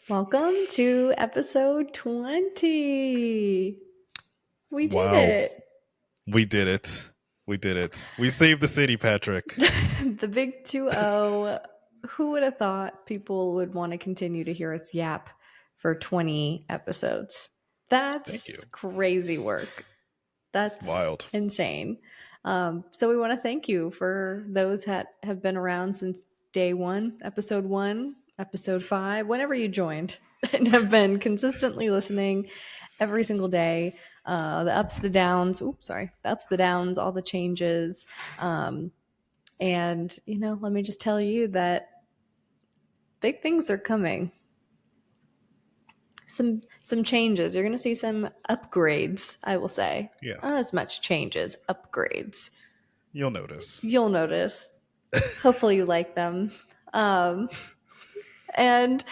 Welcome to episode 20. We did Wow, it. we did it. We did it. We saved the city, Patrick. The big 2-0. Who would have thought people would want to continue to hear us yap for 20 episodes? Thank That's you. crazy work. That's Wild. insane. So we want to thank you for those that have been around since day one, episode 5, whenever you joined, and have been consistently listening every single day. The ups, the downs. Oops, sorry. The ups, the downs, all the changes. And let me just tell you that big things are coming. Some changes. You're going to see some upgrades, I will say. Yeah, Not as much changes, upgrades. you'll notice. You'll notice. Hopefully you like them. Um, and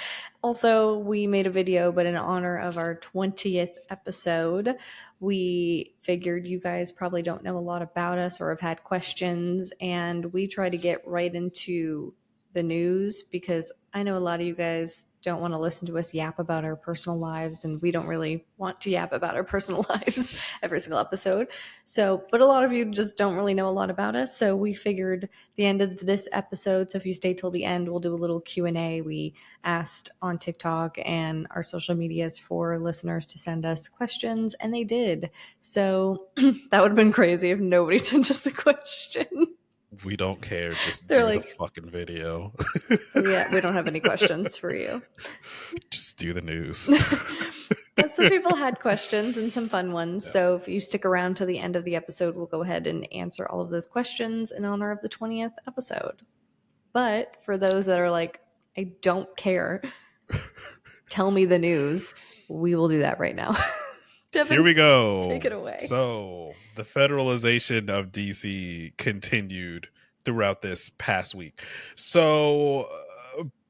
also, we made a video, but in honor of our 20th episode, we figured you guys probably don't know a lot about us or have had questions. And we try to get right into the news because I know a lot of you guys don't want to listen to us yap about our personal lives, and we don't really want to yap about our personal lives every single episode. So, but a lot of you just don't really know a lot about us. So we figured the end of this episode, so if you stay till the end, we'll do a little Q&A. We asked on TikTok and our social medias for listeners to send us questions, and they did. So that would have been crazy if nobody sent us a question. We don't care. Just They're do the like, fucking video. yeah, we don't have any questions for you. Just do the news. But some people had questions and some fun ones. Yeah. So if you stick around to the end of the episode, we'll go ahead and answer all of those questions in honor of the 20th episode. But for those that are like, I don't care, tell me the news, we will do that right now. Here Devin, we take go. it away. So, the federalization of DC continued throughout this past week. So,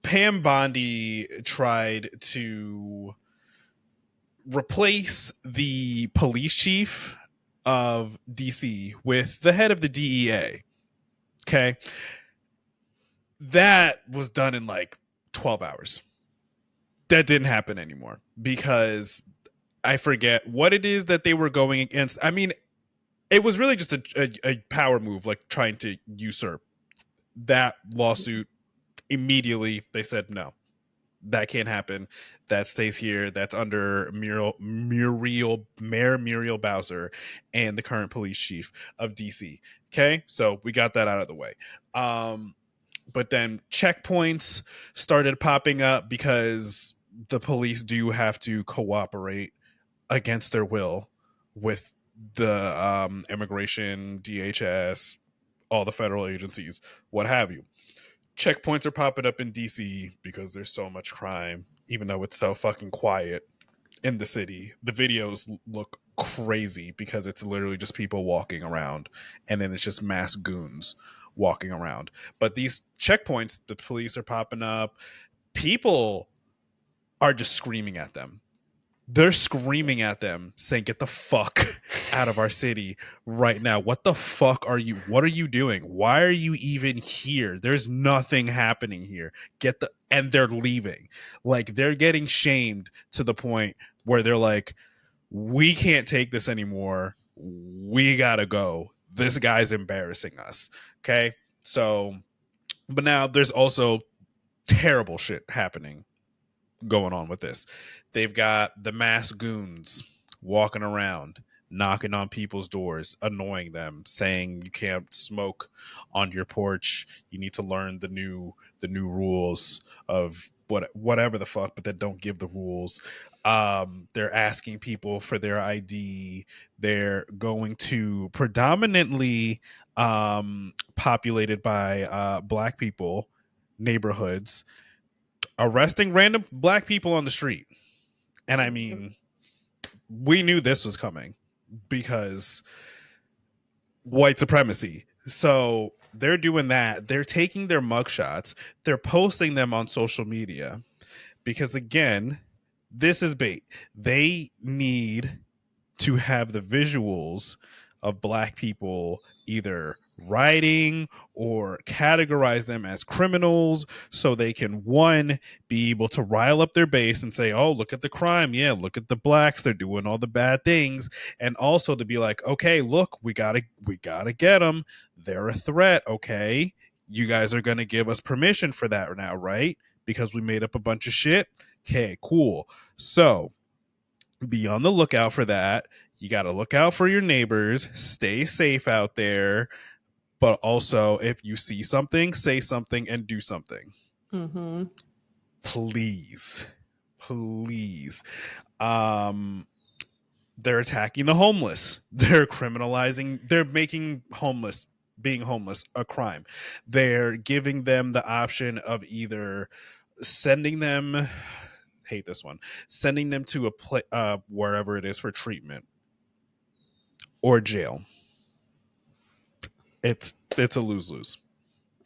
Pam Bondi tried to replace the police chief of DC with the head of the DEA. Okay. That was done in like 12 hours. That didn't happen anymore because I forget what it is that they were going against. I mean, it was really just a power move, like trying to usurp that lawsuit. Immediately, they said no. That can't happen. That stays here. That's under Mayor Muriel Bowser and the current police chief of DC. Okay, so we got that out of the way. But then checkpoints started popping up because the police do have to cooperate against their will with the immigration, DHS, all the federal agencies, what have you. Checkpoints are popping up in DC because there's so much crime, even though it's so fucking quiet in the city. The videos look crazy because it's literally just people walking around, and then it's just mass goons walking around. But these checkpoints, the police are popping up. People are just screaming at them. They're screaming at them saying, get the fuck out of our city right now. What the fuck are you? What are you doing? Why are you even here? There's nothing happening here. And they're leaving. Like, they're getting shamed to the point where they're like, we can't take this anymore. We gotta go. This guy's embarrassing us. Okay. So, but now there's also terrible shit happening going on with this. They've got the mass goons walking around, knocking on people's doors, annoying them, saying you can't smoke on your porch. You need to learn the new rules of whatever the fuck, but then don't give the rules. They're asking people for their ID. They're going to predominantly populated by black people neighborhoods, arresting random black people on the street. And I mean, we knew this was coming because white supremacy. So they're doing that. They're taking their mugshots, they're posting them on social media because, again, this is bait. They need to have the visuals of black people either writing or categorize them as criminals so they can, one, be able to rile up their base and say, oh, look at the crime. Yeah, look at the blacks. They're doing all the bad things. And also to be like, okay, look, we gotta get them. They're a threat. Okay. You guys are going to give us permission for that now, right? Because we made up a bunch of shit. Okay, cool. So be on the lookout for that. You got to look out for your neighbors. Stay safe out there. But also, if you see something, say something and do something. Mm-hmm. Please. Please. Um, they're attacking the homeless. They're criminalizing, they're making being homeless a crime. They're giving them the option of either sending them, hate this one, sending them to wherever it is for treatment or jail. It's a lose-lose.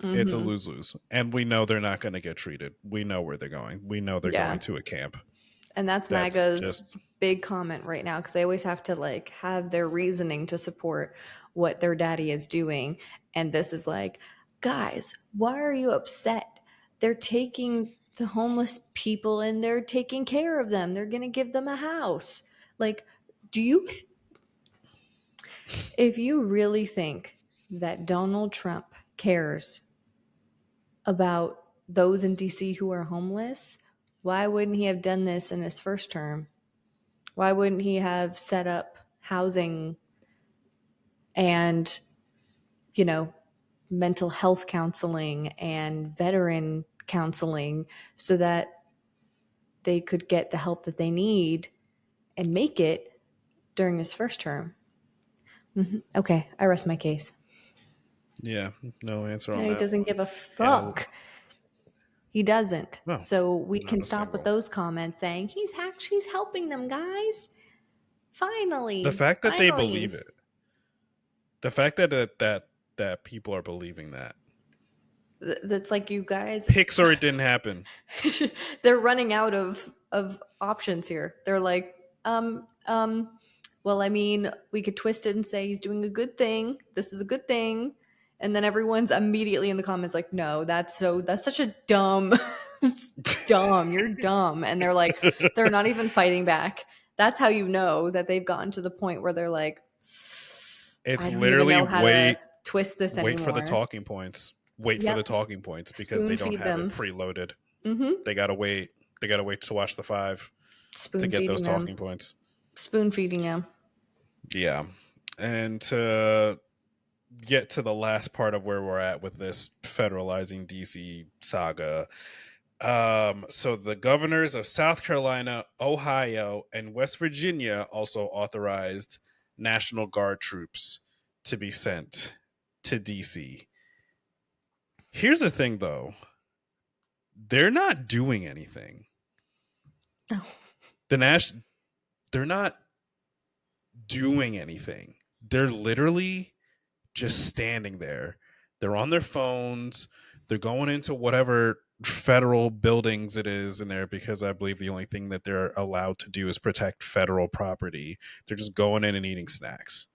It's a Mm-hmm. lose-lose. And we know they're not going to get treated. We know where they're going. We know they're Yeah. going to a camp. And that's That's MAGA's just, big comment right now because they always have to like have their reasoning to support what their daddy is doing. And this is like, guys, why are you upset? They're taking the homeless people and they're taking care of them. They're going to give them a house. Like, do you, if you really think that Donald Trump cares about those in DC who are homeless, why wouldn't he have done this in his first term? Why wouldn't he have set up housing and, you know, mental health counseling and veteran counseling so that they could get the help that they need and make it during his first term? Okay, I rest my case. yeah, no answer on And he that doesn't one. give a And fuck. He doesn't. no, So we not can a stop with single. those comments saying he's helping them, guys. The Finally, fact that they believe finally. it, the fact that people are believing that, That's like you guys. pics or it didn't happen. They're running out of options here. They're like, well, I mean, we could twist it and say he's doing a good thing. This is a good thing. And then everyone's immediately in the comments like, no, that's such a dumb it's dumb. You're dumb. And they're not even fighting back. That's how you know that they've gotten to the point where they're like, It's I don't even literally know how to twist this wait for the anymore. talking points. Wait for the Yep. talking points because they Spoon don't feed have it them. preloaded. Mm-hmm. They gotta wait. They gotta wait to watch the 5 to Spoon get those feeding them. talking points. Spoon feeding them. Yeah. And to get to the last part of where we're at with this federalizing DC saga. So the governors of South Carolina, Ohio, and West Virginia also authorized National Guard troops to be sent to DC. Here's the thing though. They're not doing anything. Oh. The Nash they're not doing anything. They're literally just standing there. They're on their phones. They're going into whatever federal buildings it is in there because I believe the only thing that they're allowed to do is protect federal property. They're just going in and eating snacks.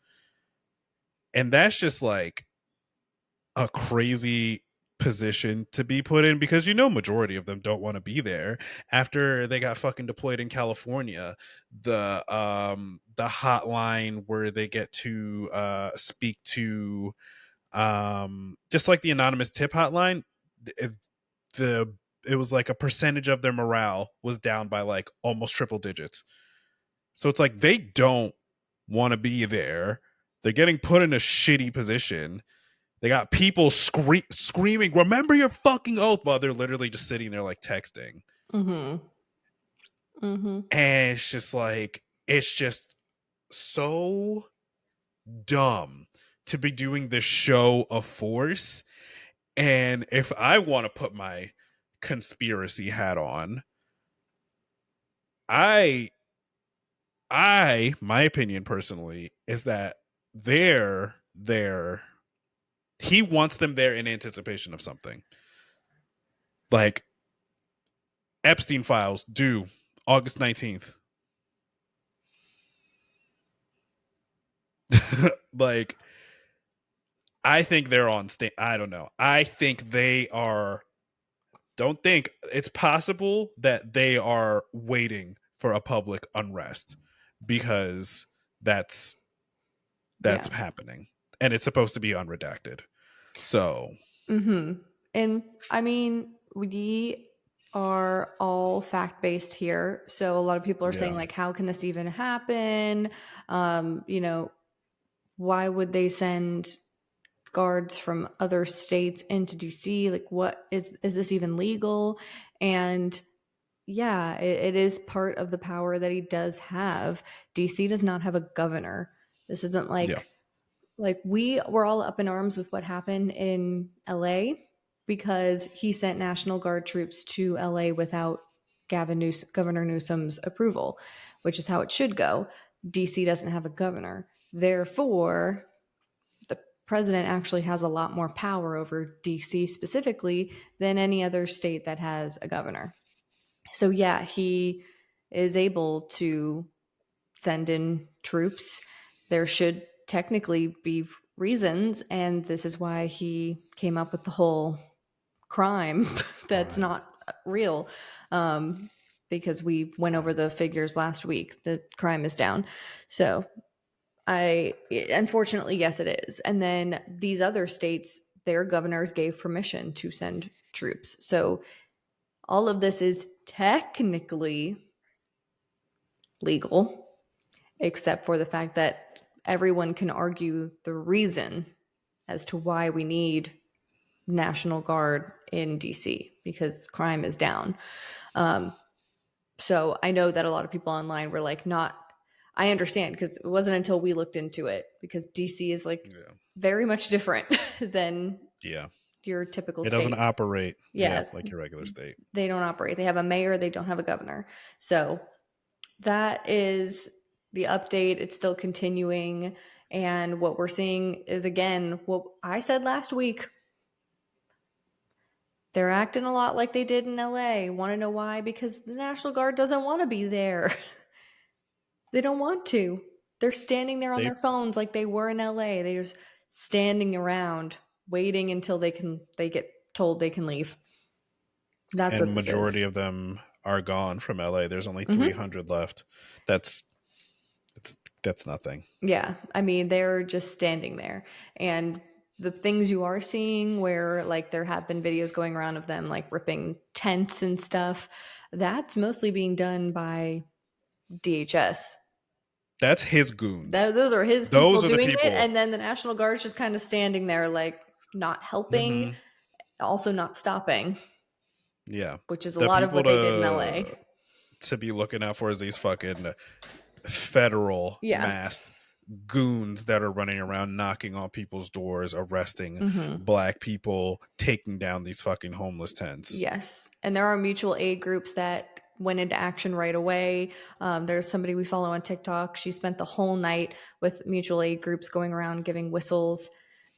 And that's just like a crazy position to be put in because majority of them don't want to be there after they got fucking deployed in California. The hotline where they get to speak to just like the anonymous tip hotline, it, the it was like a percentage of their morale was down by like almost triple digits. So it's like they don't want to be there. They're getting put in a shitty position. They got people screaming, "Remember your fucking oath!" while they're literally just sitting there like texting. Mm-hmm. Mm-hmm. And it's just so dumb to be doing this show of force. And if I want to put my conspiracy hat on, I my opinion personally is that they're there. He wants them there in anticipation of something. Like Epstein files due August 19th. Like I think they're on state. I don't know. I think they are. Don't think it's possible that they are waiting for a public unrest because that's Yeah. happening, and it's supposed to be unredacted. So Mm-hmm. And I mean, we are all fact based here. So a lot of people are saying, yeah, like, how can this even happen? You know, why would they send guards from other states into DC? Like, what is this even legal? And yeah, it is part of the power that he does have. DC does not have a governor. This isn't yeah, like we were all up in arms with what happened in LA because he sent National Guard troops to LA without Governor Newsom's approval, which is how it should go. DC doesn't have a governor. Therefore, the president actually has a lot more power over DC specifically than any other state that has a governor. So, yeah, he is able to send in troops. There should technically be reasons, and this is why he came up with the whole crime that's right. not real. Because we went over the figures last week, the crime is down. So unfortunately, yes, it is. And then these other states, their governors gave permission to send troops. So all of this is technically legal, except for the fact that everyone can argue the reason as to why we need National Guard in DC because crime is down. So I know that a lot of people online were like, not, I understand because it wasn't until we looked into it because DC is like Yeah, very much different than yeah. your typical It doesn't state. operate. Yeah, Yeah, like your regular state. they don't operate. They have a mayor, they don't have a governor. So that is the update. It's still continuing. And what we're seeing is, again, what I said last week. They're acting a lot like they did in LA. Want to know why? Because the National Guard doesn't want to be there. They don't want to. They're standing there on They their phones like they were in LA. They're just standing around waiting until they get told they can leave. That's and what this is. majority of them are gone from LA. There's only Mm-hmm. 300 left. That's it's that's nothing. Yeah, I mean, they're just standing there. And the things you are seeing where like there have been videos going around of them like ripping tents and stuff, that's mostly being done by DHS. That's his goons. Those are his people Those are the doing it, people. and then the National Guard's just kind of standing there like not helping, Hmm. also not stopping, Yeah, which is a the lot of people what they did in LA. to be looking out for is these fucking federal Yeah. masked goons that are running around knocking on people's doors, arresting Hmm. black people, taking down these fucking homeless tents. Yes. And there are mutual aid groups that went into action right away. There's somebody we follow on TikTok. She spent the whole night with mutual aid groups going around giving whistles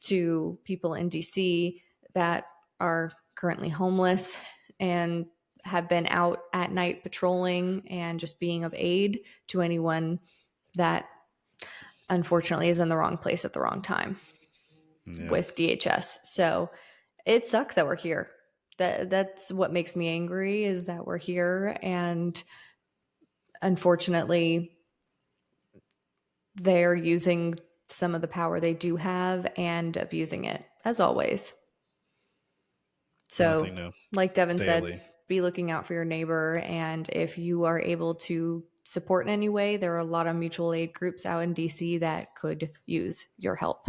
to people in DC that are currently homeless and have been out at night patrolling and just being of aid to anyone that unfortunately is in the wrong place at the wrong time Yeah, with DHS. So it sucks that we're here. That's what makes me angry is that we're here and unfortunately they're using some of the power they do have and abusing it as always. So, nothing new. like Devin said, Daily. be looking out for your neighbor and if you are able to support in any way, there are a lot of mutual aid groups out in DC that could use your help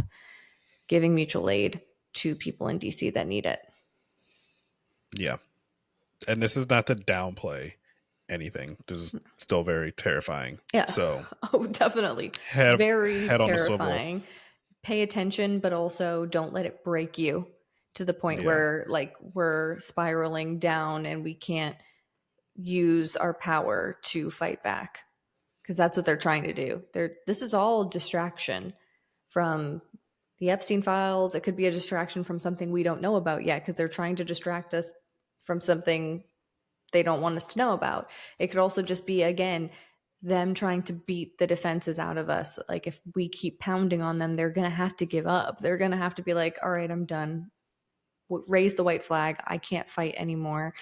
giving mutual aid to people in DC that need it. Yeah. And this is not to downplay anything. This is still very terrifying. Yeah. So Oh, definitely. head Very head on a swivel. terrifying. Pay attention, but also don't let it break you to the point Yeah. where like we're spiraling down and we can't use our power to fight back. Because that's what they're trying to do. This is all distraction from the Epstein files. It could be a distraction from something we don't know about yet because they're trying to distract us from something they don't want us to know about. It could also just be, again, them trying to beat the defenses out of us. Like if we keep pounding on them, they're going to have to give up. They're going to have to be like, all right, I'm done. Raise the white flag. I can't fight anymore.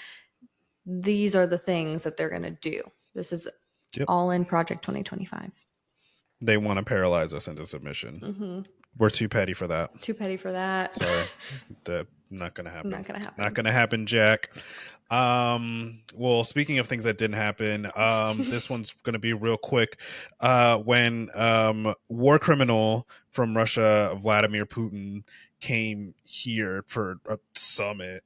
These are the things that they're going to do. This is Yep. all in Project 2025. They want to paralyze us into submission. Mm-hmm. We're too petty for that. Too petty for that. Sorry. Not gonna happen. Not gonna happen. Not gonna happen, Jack. Well, speaking of things that didn't happen, this one's gonna be real quick. When war criminal from Russia, Vladimir Putin, came here for a summit,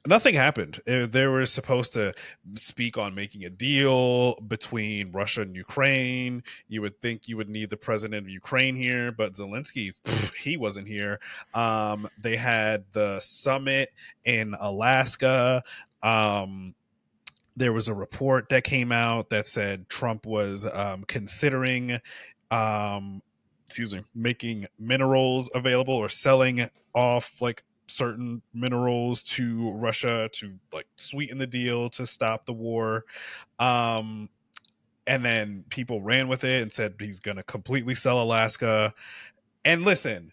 nothing happened. They were supposed to speak on making a deal between Russia and Ukraine. You would think you would need the president of Ukraine here, but Zelensky, he wasn't here. They had the summit in Alaska. There was a report that came out that said Trump was considering making minerals available or selling off like certain minerals to Russia to like sweeten the deal to stop the war. And then people ran with it and said he's going to completely sell Alaska. And listen,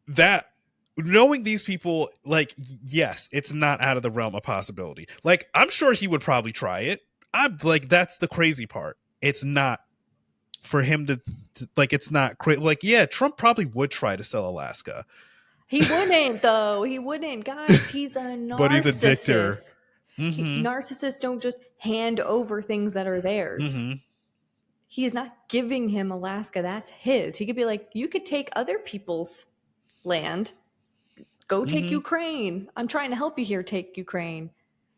that knowing these people, like, yes, it's not out of the realm of possibility. Like, I'm sure he would probably try it. I'm like, that's the crazy part. It's not for him to like, it's not crazy. Like, yeah, Trump probably would try to sell Alaska. He wouldn't, though. He wouldn't. Guys, he's a narcissist. But he's a dictator. Mm-hmm. Narcissists don't just hand over things that are theirs. Mm-hmm. He's not giving him Alaska. That's his. He could be like, you could take other people's land. Go take Ukraine. I'm trying to help you here take Ukraine.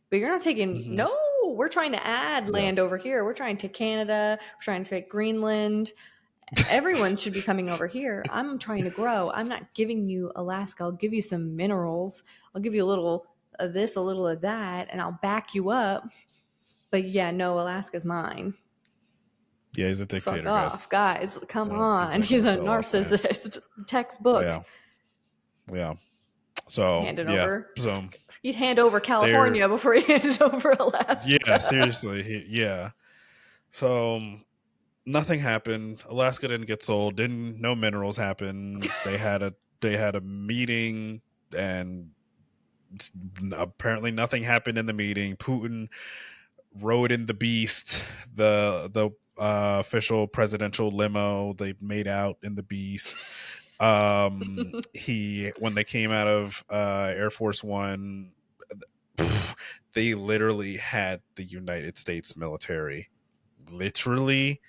But you're not taking, no, we're trying to add land over here. We're trying to take Canada. We're trying to take Greenland. Everyone should be coming over here. I'm trying to grow. I'm not giving you Alaska. I'll give you some minerals. I'll give you a little of this, a little of that, and I'll back you up. But yeah, no, Alaska's mine. Yeah, he's a dictator. Fuck off, guys. Come on. He's a narcissist. Textbook. Yeah. So hand it over. So you'd hand over California before you handed over Alaska. Yeah, seriously. So nothing happened. Alaska didn't get sold. No minerals happened. They had a meeting, and apparently nothing happened in the meeting. Putin rode in the Beast, the official presidential limo. They made out in the Beast. When they came out of Air Force One, they literally had the United States military literally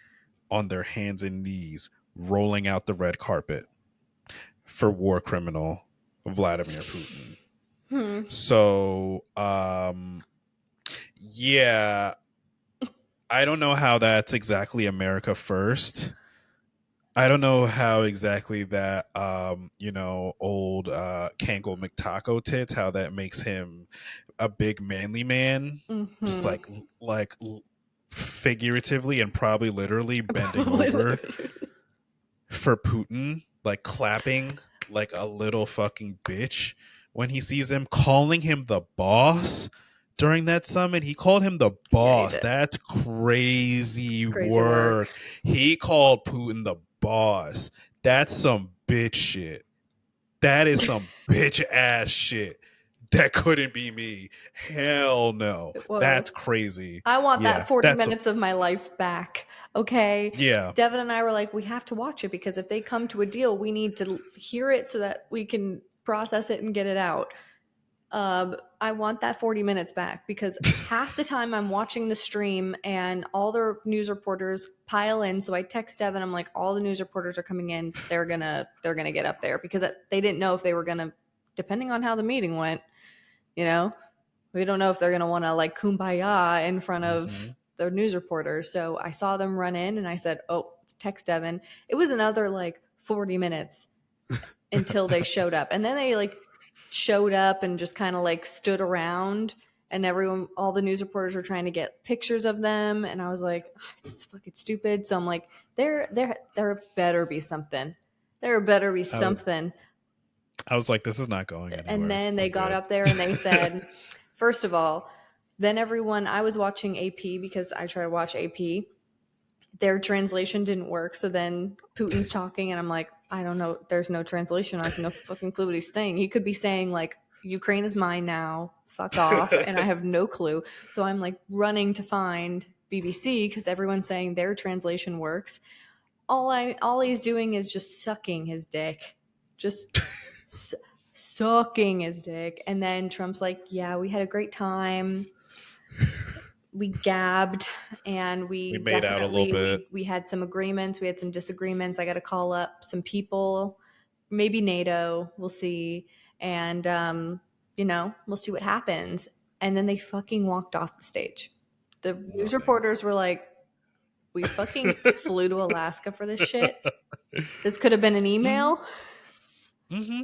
on their hands and knees rolling out the red carpet for war criminal Vladimir Putin. So yeah, I don't know how that's exactly America first. I don't know how exactly that, old Kango McTaco tits, how that makes him a big manly man, just like figuratively and probably literally bending over for Putin, like clapping like a little fucking bitch when he sees him, calling him the boss. During that summit, he called him the boss. That's crazy work. He called Putin the boss. That's some bitch shit. That is some bitch ass shit. That couldn't be me. Hell no. Whoa. That's crazy. I want that 40 minutes of my life back. Okay. Yeah. Devin and I were like, we have to watch it because if they come to a deal, we need to hear it so that we can process it and get it out. I want that 40 minutes back because half the time I'm watching the stream and all the news reporters pile in. So I text Devin, I'm like, all the news reporters are coming in. They're gonna get up there because they didn't know if they were gonna, depending on how the meeting went, we don't know if they're gonna want to like kumbaya in front of the news reporters. So I saw them run in and I said, oh, text Devin. It was another like 40 minutes until they showed up, and then they like showed up and just kind of like stood around, and all the news reporters were trying to get pictures of them, and I was like, it's fucking stupid. So I'm like, there better be something. There better be something. I was like, this is not going anywhere. And then they got up there and they said, first of all, Then I was watching AP because I try to watch AP. Their translation didn't work. So then Putin's talking, and I'm like, I don't know. There's no translation. I have no fucking clue what he's saying. He could be saying, like, Ukraine is mine now. Fuck off. And I have no clue. So I'm like running to find BBC because everyone's saying their translation works. All he's doing is just sucking his dick. Just sucking his dick. And then Trump's like, yeah, we had a great time. We gabbed, and We we made out a little definitely bit. we had some agreements, we had some disagreements. I got to call up some people, maybe NATO, we'll see. And we'll see what happens. And then they fucking walked off the stage. The news Nothing. reporters were like, we fucking flew to Alaska for this shit. This could have been an email. Mm-hmm.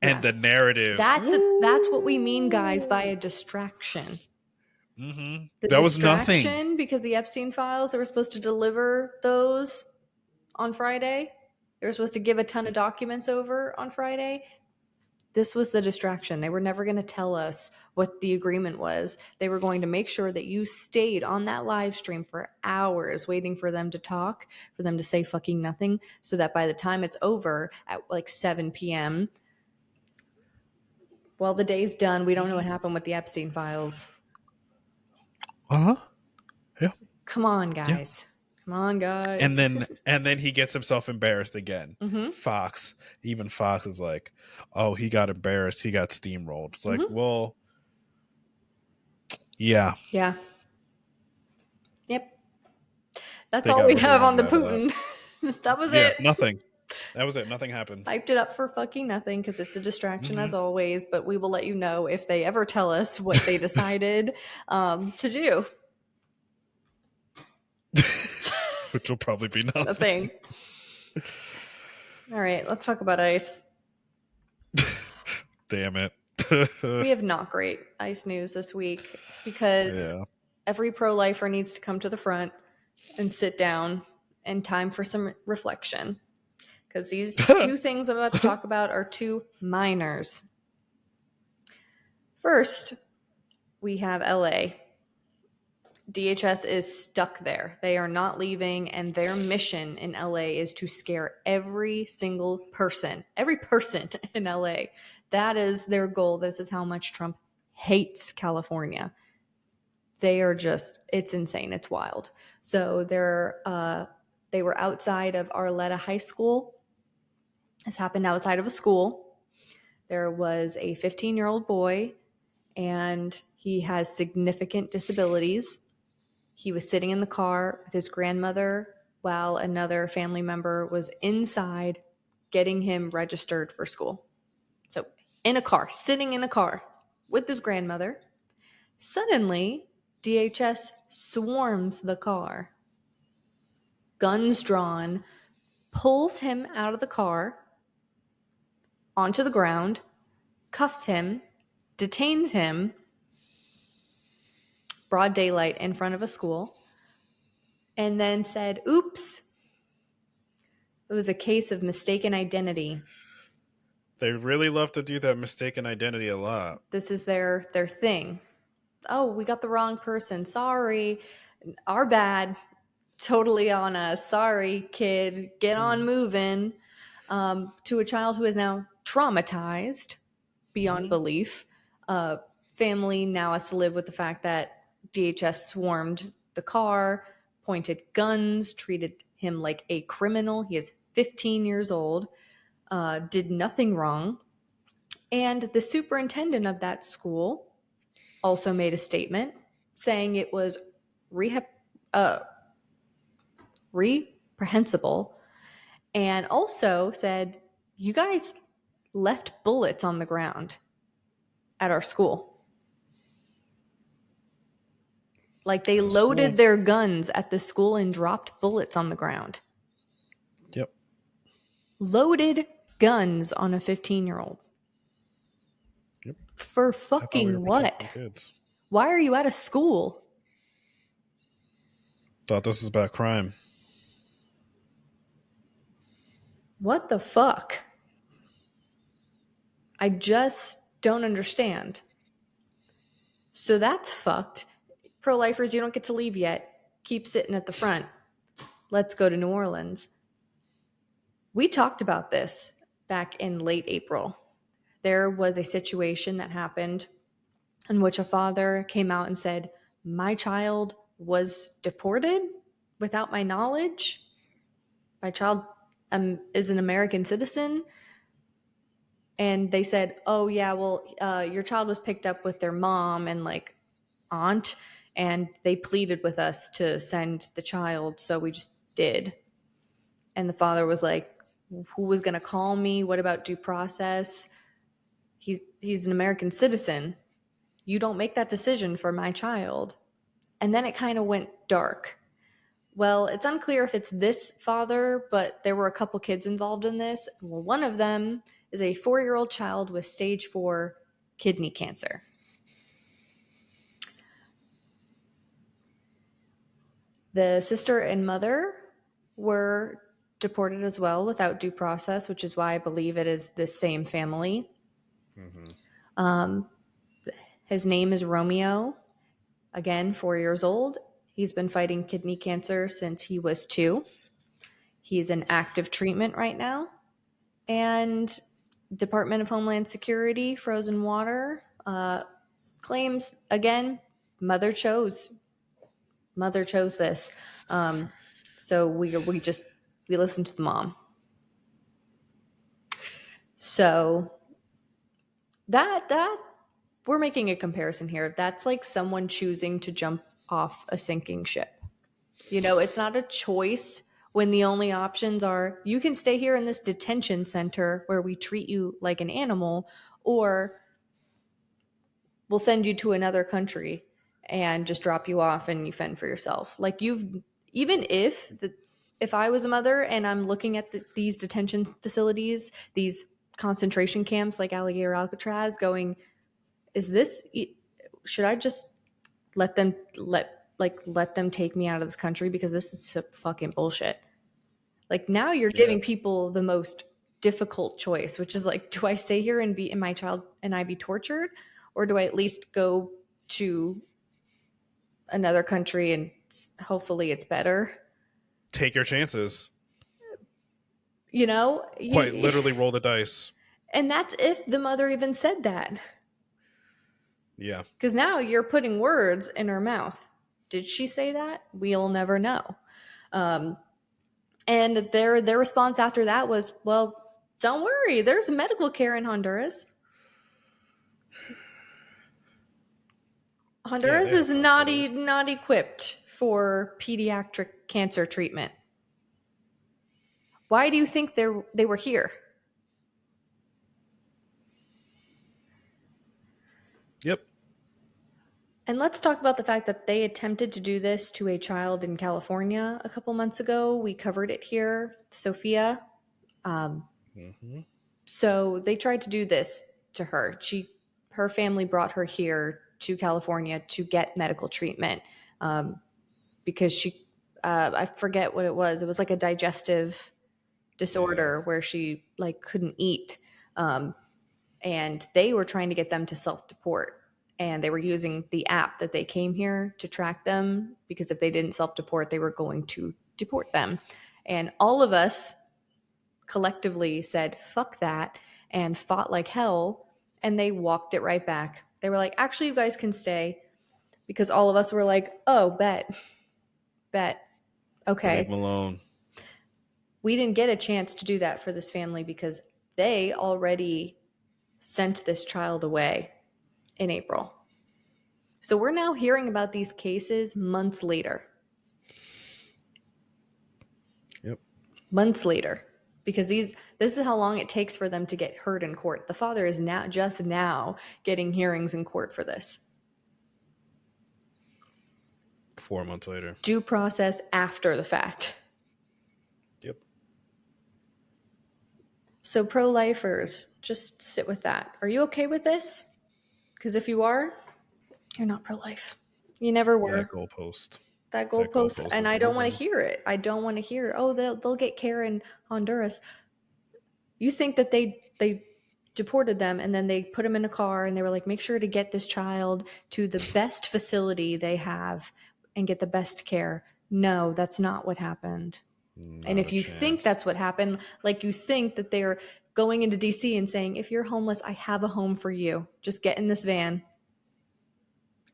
Yeah, And the narrative. that's what we mean, guys, by a distraction. Mm-hmm. The That was nothing. distraction, because the Epstein files, they were supposed to deliver those on Friday. They were supposed to give a ton of documents over on Friday. This was the distraction. They were never going to tell us what the agreement was. They were going to make sure that you stayed on that live stream for hours waiting for them to talk, for them to say fucking nothing, so that by the time it's over at like 7 p.m., well, the day's done. We don't know what happened with the Epstein files. Uh-huh. Yeah. Come on, Yeah. guys. Come on, And guys. then he gets himself embarrassed again. Mm-hmm. Fox is like, oh, he got embarrassed. He got steamrolled. It's like, Mm-hmm. well, yeah. Yeah. Yep. That's They all got we what they have on wanted the out of that. Putin. That was Yeah, it. nothing. That was it. Nothing happened. Hyped it up for fucking nothing because it's a distraction as always, but we will let you know if they ever tell us what they decided to do. Which will probably be The nothing. thing. All right, let's talk about ICE. Damn it. We have not great ICE news this week because Yeah. every pro-lifer needs to come to the front and sit down and time for some reflection. Because these two things I'm about to talk about are two minors. First, we have LA. DHS is stuck there. They are not leaving, and their mission in LA is to scare every single person, every person in LA. That is their goal. This is how much Trump hates California. They are just, it's insane. It's wild. So they were outside of Arleta High School. This happened outside of a school. There was a 15-year-old boy, and he has significant disabilities. He was sitting in the car with his grandmother while another family member was inside getting him registered for school. So in a car, sitting in a car with his grandmother, suddenly DHS swarms the car, guns drawn, pulls him out of the car onto the ground, cuffs him, detains him, broad daylight in front of a school, and then said, oops, it was a case of mistaken identity. They really love to do that mistaken identity a lot. This is their thing. Oh, we got the wrong person. Sorry. Our bad. Totally on us. Sorry, kid. Get on moving. To a child who is now traumatized beyond belief. Family now has to live with the fact that DHS swarmed the car, pointed guns, treated him like a criminal. He is 15 years old, did nothing wrong. And the superintendent of that school also made a statement saying it was reprehensible, and also said, you guys left bullets on the ground at our school. Like they loaded their guns at the school and dropped bullets on the ground. Yep. Loaded guns on a 15-year-old. Yep. For I thought we were fucking protecting what? kids. Why are you at a school? Thought this was about crime. What the fuck? I just don't understand. So that's fucked. Pro lifers, you don't get to leave yet. Keep sitting at the front. Let's go to New Orleans. We talked about this back in late April. There was a situation that happened in which a father came out and said, my child was deported without my knowledge. My child is an American citizen. And they said, oh, yeah, well, your child was picked up with their mom and like aunt, and they pleaded with us to send the child. So we just did. And the father was like, who was going to call me? What about due process? He's an American citizen. You don't make that decision for my child. And then it kind of went dark. Well, it's unclear if it's this father, but there were a couple kids involved in this. Well, one of them is a 4-year-old child with stage 4 kidney cancer. The sister and mother were deported as well without due process, which is why I believe it is the same family. His name is Romeo. Again, 4 years old. He's been fighting kidney cancer since he was 2. He's in active treatment right now. And Department of Homeland Security, Frozen Water, claims, again, mother chose this. So we listen to the mom. So that we're making a comparison here. That's like someone choosing to jump off a sinking ship. You know, it's not a choice when the only options are you can stay here in this detention center where we treat you like an animal, or we'll send you to another country and just drop you off and you fend for yourself. Like even if I was a mother and I'm looking at these detention facilities, these concentration camps like Alligator Alcatraz, going, should I just let them take me out of this country because this is some fucking bullshit. Like now you're Yeah. giving people the most difficult choice, which is like, do I stay here and my child and I be tortured, or do I at least go to another country and hopefully it's better? Take your chances. You know, Quite literally roll the dice. and that's if the mother even said that. Yeah. Because now you're putting words in her mouth. Did she say that? We'll never know. And their response after that was, well, don't worry, there's medical care in Honduras. Yeah, Honduras they have is hospitals. not equipped for pediatric cancer treatment. Why do you think they were here? Yep. And let's talk about the fact that they attempted to do this to a child in California a couple months ago. We covered it here, Sophia. So they tried to do this to her. Her family brought her here to California to get medical treatment because I forget what it was. It was like a digestive disorder where she like couldn't eat, and they were trying to get them to self-deport. And they were using the app that they came here to track them because if they didn't self-deport, they were going to deport them. And all of us collectively said, fuck that, and fought like hell. And they walked it right back. They were like, actually, you guys can stay, because all of us were like, oh, bet. Leave Okay. them alone. We didn't get a chance to do that for this family because they already sent this child away in April. So we're now hearing about these cases months later. Yep. Months later. Because this is how long it takes for them to get heard in court. The father is just now getting hearings in court for this. 4 months later. Due process after the fact. Yep. So pro-lifers, just sit with that. Are you okay with this? Because if you are, you're not pro-life. You never were. That goalpost. That That goalpost, goalpost and is I don't want to moving. hear it. I don't want to hear, oh, they'll get care in Honduras. You think that they deported them, and then they put them in a car and they were like, make sure to get this child to the best facility they have and get the best care. No, that's not what happened. And Not if a you think chance. that's what happened, like you think that they're going into DC and saying, if you're homeless, I have a home for you. Just get in this van.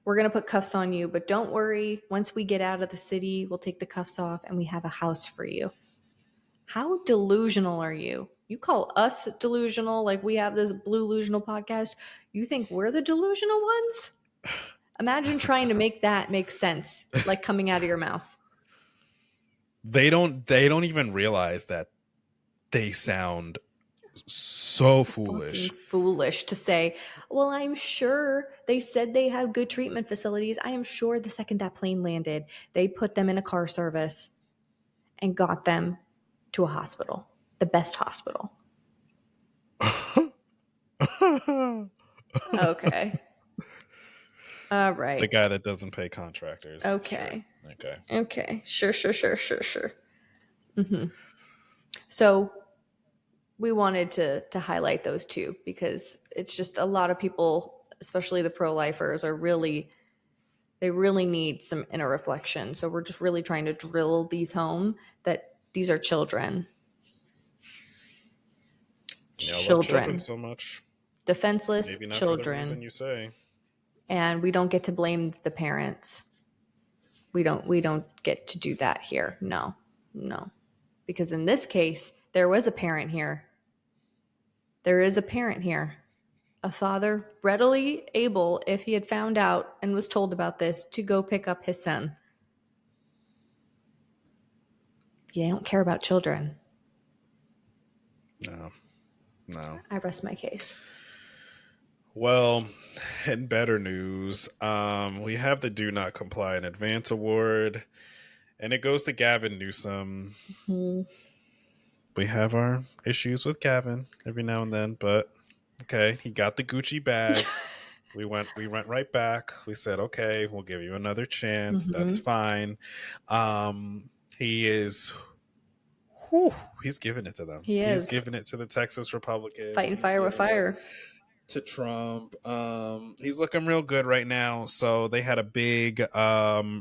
We're going to put cuffs on you, but don't worry. Once we get out of the city, we'll take the cuffs off and we have a house for you. How delusional are you? You call us delusional, like we have this Blue-Lusional podcast. You think we're the delusional ones? Imagine trying to make that make sense, like coming out of your mouth. They don't even realize that they sound so Fucking foolish. foolish to say, well, I'm sure they said they have good treatment facilities. I am sure the second that plane landed, they put them in a car service and got them to a hospital, the best hospital. Okay. All The right. guy that doesn't pay contractors. Okay. Sure. Okay. Okay. Sure. So we wanted to highlight those two because it's just a lot of people, especially the pro-lifers, they really need some inner reflection. So we're just really trying to drill these home that these are children. Yeah, I love children Children. so much. Defenseless Maybe not for the reason children. you say. And we don't get to blame the parents. We don't get to do that here. No. Because in this case, there was a parent here. There is a parent here. A father readily able, if he had found out and was told about this, to go pick up his son. You don't care about children. No. I rest my case. Well, in better news, we have the Do Not Comply in Advance Award, and it goes to Gavin Newsom. Mm-hmm. We have our issues with Gavin every now and then, but okay, he got the Gucci bag. we went right back. We said, okay, we'll give you another chance. Mm-hmm. That's fine. He is. He's giving it to them. He's giving it to the Texas Republicans. Fighting fire with fire. To Trump. He's looking real good right now. So they had a big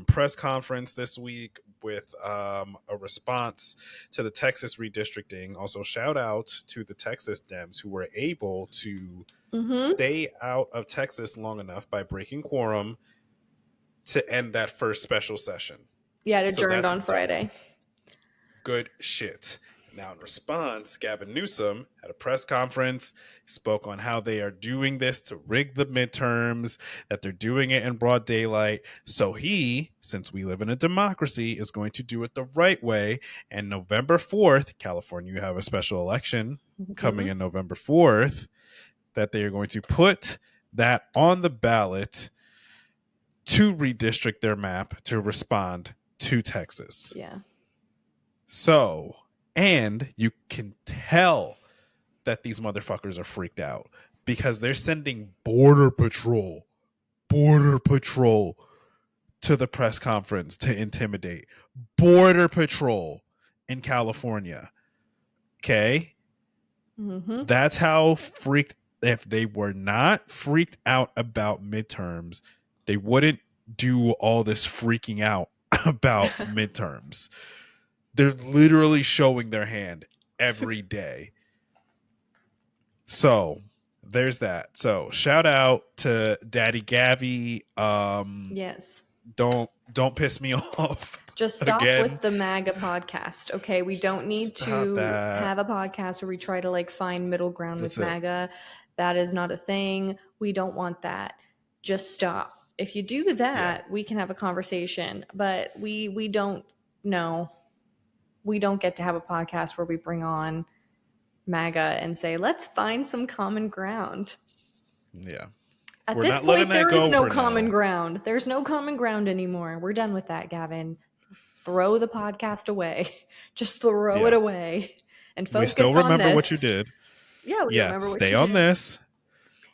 press conference this week with a response to the Texas redistricting. Also, shout out to the Texas Dems who were able to stay out of Texas long enough by breaking quorum to end that first special session. Yeah, it adjourned on Friday. Good shit. Now, in response, Gavin Newsom had a press conference, spoke on how they are doing this to rig the midterms, that they're doing it in broad daylight. So he, since we live in a democracy, is going to do it the right way. And November 4th, California, you have a special election coming in November 4th, that they are going to put that on the ballot to redistrict their map to respond to Texas. Yeah. So, and you can tell that these motherfuckers are freaked out because they're sending border patrol to the press conference to intimidate. Border patrol in California. Okay? Mm-hmm. That's how freaked. If they were not freaked out about midterms, they wouldn't do all this freaking out about midterms. They're literally showing their hand every day. So there's that. So shout out to Daddy Gavi. Yes. Don't piss me off. Just stop again. with the MAGA podcast. Okay. We don't need to have a podcast where we try to like find middle ground with MAGA. That is not a thing. We don't want that. Just stop. If you do that, we can have a conversation. But we don't know. We don't get to have a podcast where we bring on MAGA and say, let's find some common ground. Yeah. At this point, there is no common ground. There's no common ground anymore. We're done with that, Gavin. Throw the podcast away. Just throw it away and focus on this. We still remember what you did. Yeah, remember what you did. Stay on this.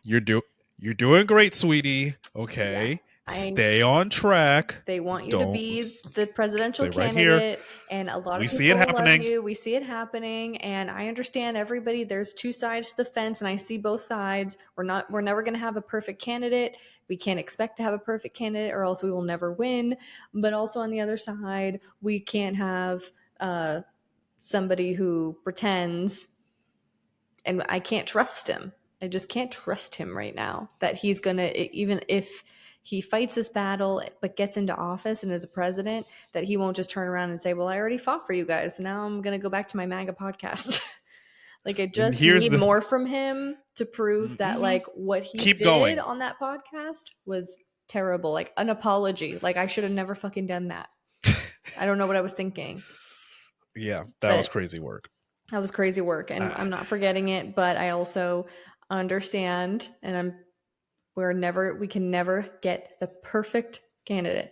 You're doing great, sweetie. Okay. Stay on track. They want you to Don't be the presidential stay right here. candidate, and a lot We of see it people love happening. you. We see it happening, and I understand everybody. There's two sides to the fence, and I see both sides. We're never going to have a perfect candidate. We can't expect to have a perfect candidate, or else we will never win. But also on the other side, we can't have somebody who pretends, and I can't trust him. I just can't trust him right now that he's going to, even if he fights this battle but gets into office and is a president, that he won't just turn around and say, well, I already fought for you guys, so now I'm going to go back to my MAGA podcast. Like, I And just here's need the more from him to prove that, like, what he keep did going. on that podcast was terrible. Like, an apology. Like, I should have never fucking done that. I don't know what I was thinking. Yeah, that was crazy work. That was crazy work, and I'm not forgetting it, but I also understand, and we can never get the perfect candidate.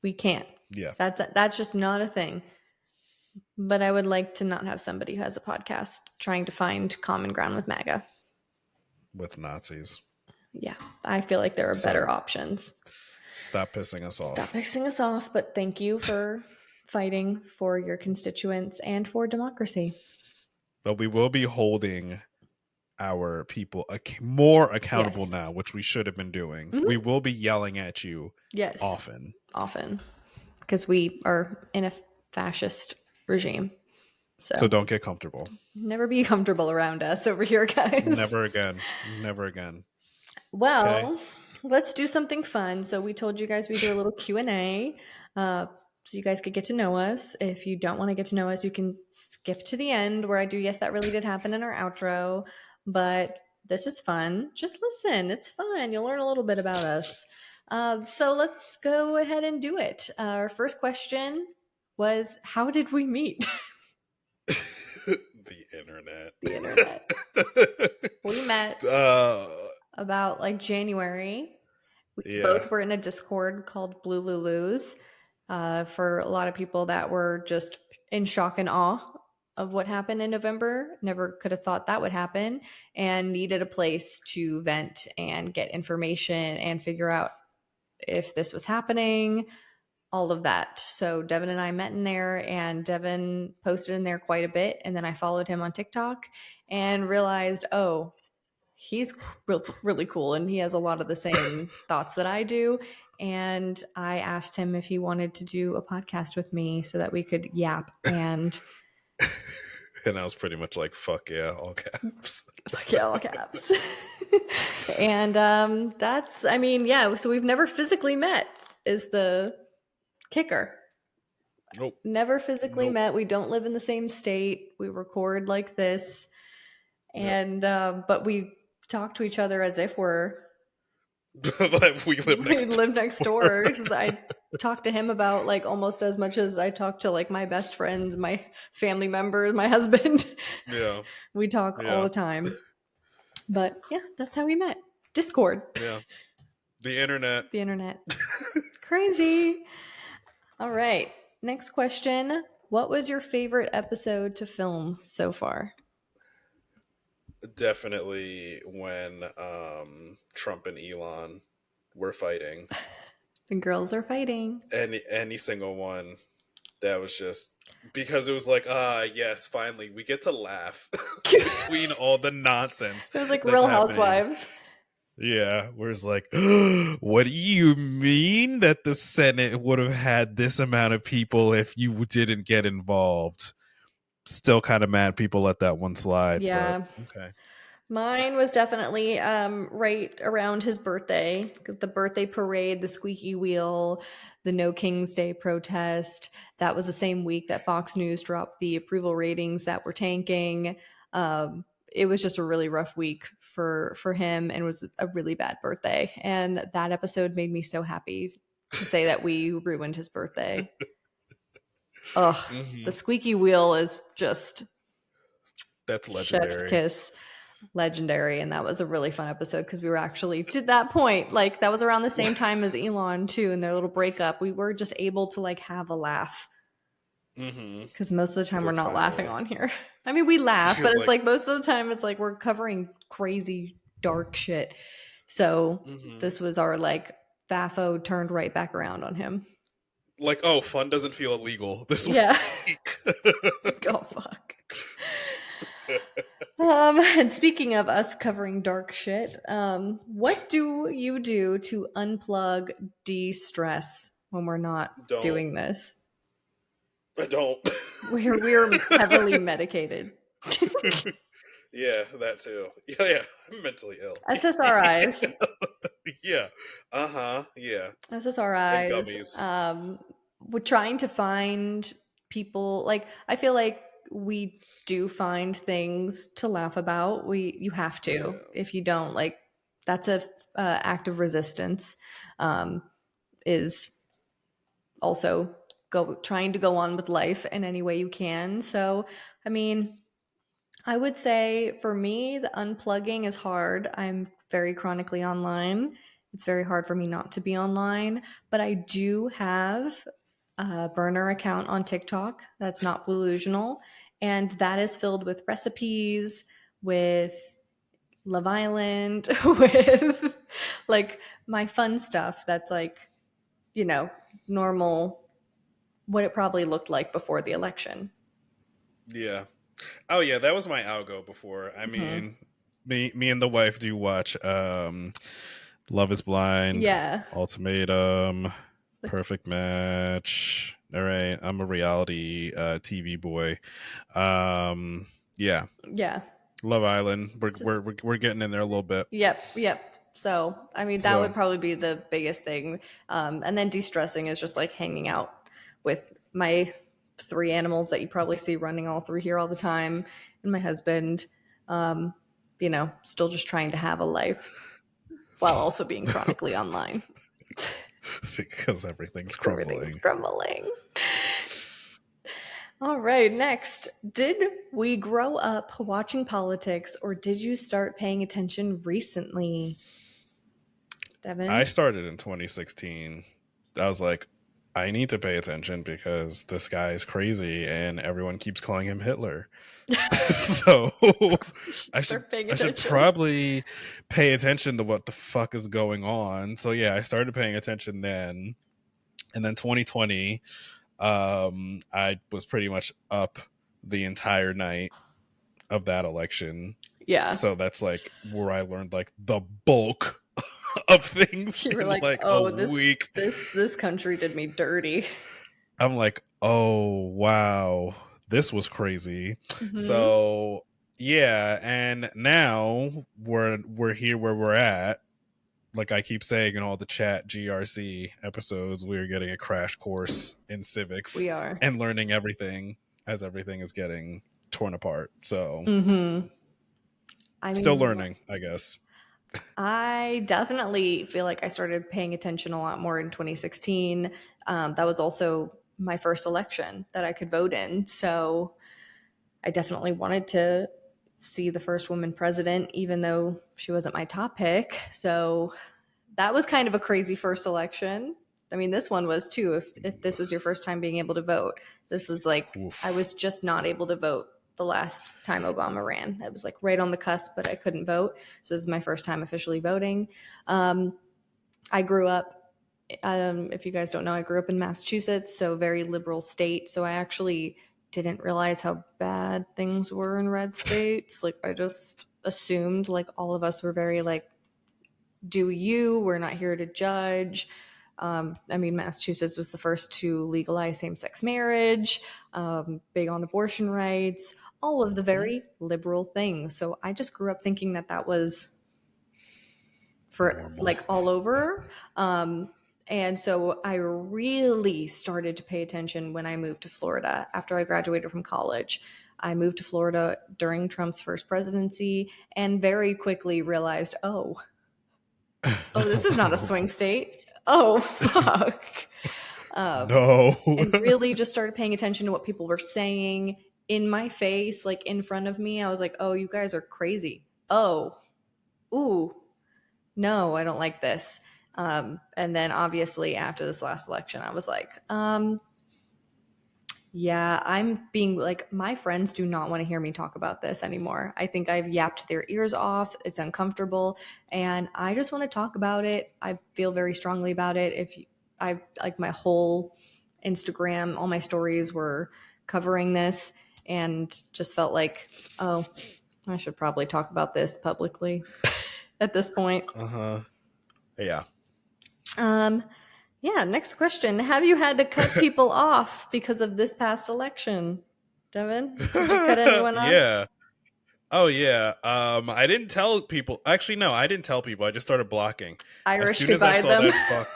We can't. Yeah. That's just not a thing. But I would like to not have somebody who has a podcast trying to find common ground with MAGA. With Nazis. Yeah, I feel like there are better options. Stop pissing us off. Stop pissing us off, but thank you for fighting for your constituents and for democracy. But we will be holding our people more accountable now, which we should have been doing. We will be yelling at you often. Because we are in a fascist regime. So don't get comfortable. Never be comfortable around us over here, guys. Never again. Never again. Well, let's do something fun. So we told you guys we do a little Q&A. So you guys could get to know us. If you don't want to get to know us, you can skip to the end where I do Yes, That Really Did Happen in our outro. But this is fun. Just listen. It's fun. You'll learn a little bit about us. So let's go ahead and do it. Our first question was, how did we meet? The internet. The internet. We met about like January. We both were in a Discord called Blue-Lusional. For a lot of people that were just in shock and awe of what happened in November, never could have thought that would happen, and needed a place to vent and get information and figure out if this was happening, all of that. So Devin and I met in there, and Devin posted in there quite a bit, and then I followed him on TikTok and realized, oh, he's really cool, and he has a lot of the same thoughts that I do. And I asked him if he wanted to do a podcast with me so that we could yap. And I was pretty much like, fuck yeah, all caps. Fuck yeah, all caps. And that's, I mean, yeah, so we've never physically met is the kicker. Nope. Never physically met. We don't live in the same state. We record like this. And but we talk to each other as if we're we live next door. Because I talk to him about like almost as much as I talk to like my best friends, my family members, my husband. Yeah, we talk all the time. But yeah, that's how we met. Discord. Yeah, the internet. Crazy. All right, next question. What was your favorite episode to film so far? Definitely when Trump and Elon were fighting. The girls are fighting. Any single one. That was just because it was like, yes, finally we get to laugh between all the nonsense. It was like Real Housewives. Yeah, where it's like, what do you mean that the Senate would have had this amount of people if you didn't get involved? Still kind of mad people let that one slide. Yeah. Okay. Mine was definitely right around his birthday. The birthday parade, the squeaky wheel, the No King's Day protest. That was the same week that Fox News dropped the approval ratings that were tanking. It was just a really rough week for him, and it was a really bad birthday. And that episode made me so happy to say that we ruined his birthday. The squeaky wheel is just... That's legendary. Chef's kiss. Legendary. And that was a really fun episode because we were actually to that point, like that was around the same time as Elon too, and their little breakup. We were just able to like have a laugh because most of the time we're not laughing on here. I mean, we laugh, but it's like most of the time it's like we're covering crazy dark shit. So this was our like FAFO turned right back around on him. Like, oh, fun doesn't feel illegal this Yeah. week. Oh, fuck. And speaking of us covering dark shit, what do you do to unplug, de-stress when we're not Don't. doing this? I don't. We're heavily medicated. Yeah, that too. Yeah, yeah. I'm mentally ill. SSRIs. Yeah. Uh-huh. Yeah. And SSRIs. gummies. We're trying to find people. Like, I feel like we do find things to laugh about. You have to. Yeah. If you don't, like, that's a act of resistance. Is also trying to go on with life in any way you can. So, I mean, I would say for me, the unplugging is hard. I'm very chronically online. It's very hard for me not to be online, but I do have a burner account on TikTok that's not Blue-Lusional, and that is filled with recipes, with Love Island, with like my fun stuff that's like, you know, normal, what it probably looked like before the election. Yeah. Oh yeah, that was my algo before. I Hmm. mean, me and the wife do watch Love is Blind, Yeah. Ultimatum, Like, Perfect Match. All right, I'm a reality TV boy. Um yeah, yeah. Love Island. We're It's we're just, we're, we're getting in there a little bit. yep, yep. So, I mean, that So, would probably be the biggest thing. And then de stressing is just like hanging out with my three animals that you probably see running all through here all the time, and my husband, um, still just trying to have a life while also being chronically online. because everything's Because everything's crumbling. crumbling. All right, next. Did we grow up watching politics or did you start paying attention recently? I Devin? started in 2016. I was like, I need to pay attention because this guy is crazy and everyone keeps calling him Hitler. So You should I should start paying I should attention. probably pay attention to what the fuck is going on. So yeah, I started paying attention then. And then 2020, I was pretty much up the entire night of that election. Yeah. So that's like where I learned like the bulk of things You were in like, like a oh, this week. this this country did me dirty. I'm like, oh wow, this was crazy. Hmm. So yeah, and now we're here where we're at. Like I keep saying in all the chat GRC episodes, we're getting a crash course in civics We are. and learning everything as everything is getting torn apart. So Hmm. I still mean, learning, I guess. I definitely feel like I started paying attention a lot more in 2016. That was also my first election that I could vote in. So I definitely wanted to see the first woman president, even though she wasn't my top pick. So that was kind of a crazy first election. I mean, this one was too. If this was your first time being able to vote, this is like I Oof. was just not able to vote the last time Obama ran. I was like right on the cusp, but I couldn't vote. So this is my first time officially voting. I grew up, if you guys don't know, I grew up in Massachusetts, so very liberal state. So I actually didn't realize how bad things were in red states. Like I just assumed like all of us were very like, do you? We're not here to judge. I mean, Massachusetts was the first to legalize same sex marriage, big on abortion rights, all of the Mhm. very liberal things. So I just grew up thinking that that was for Normal. like all over. And so I really started to pay attention when I moved to Florida after I graduated from college. I moved to Florida during Trump's first presidency and very quickly realized, oh, this is not a swing state. Oh, fuck. No. And really just started paying attention to what people were saying in my face, like in front of me. I was like, oh, you guys are crazy. Oh, ooh, no, I don't like this. And then obviously after this last election, I was like, Yeah, I'm being like, my friends do not want to hear me talk about this anymore. I think I've yapped their ears off. It's uncomfortable. And I just want to talk about it. I feel very strongly about it. I like my whole Instagram, all my stories were covering this and just felt like, oh, I should probably talk about this publicly at this point. Uh-huh. Yeah. Um, yeah, next question. Have you had to cut people off because of this past election? Devin, did you cut anyone off? Yeah. Oh yeah. I didn't tell people. Actually, no, I didn't tell people. I just started blocking. As Irish soon as I goodbye saw them. that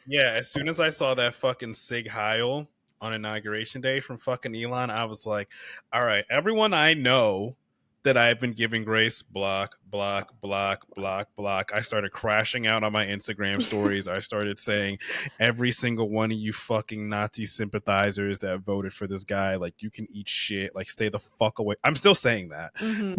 yeah, as soon as I saw that fucking Sig Heil on Inauguration Day from fucking Elon, I was like, all right, everyone I know that I've been giving grace, block, block, block, block, block. I started crashing out on my Instagram stories. I started saying, every single one of you fucking Nazi sympathizers that voted for this guy, like, you can eat shit. Like, stay the fuck away. I'm still saying that. Mm-hmm.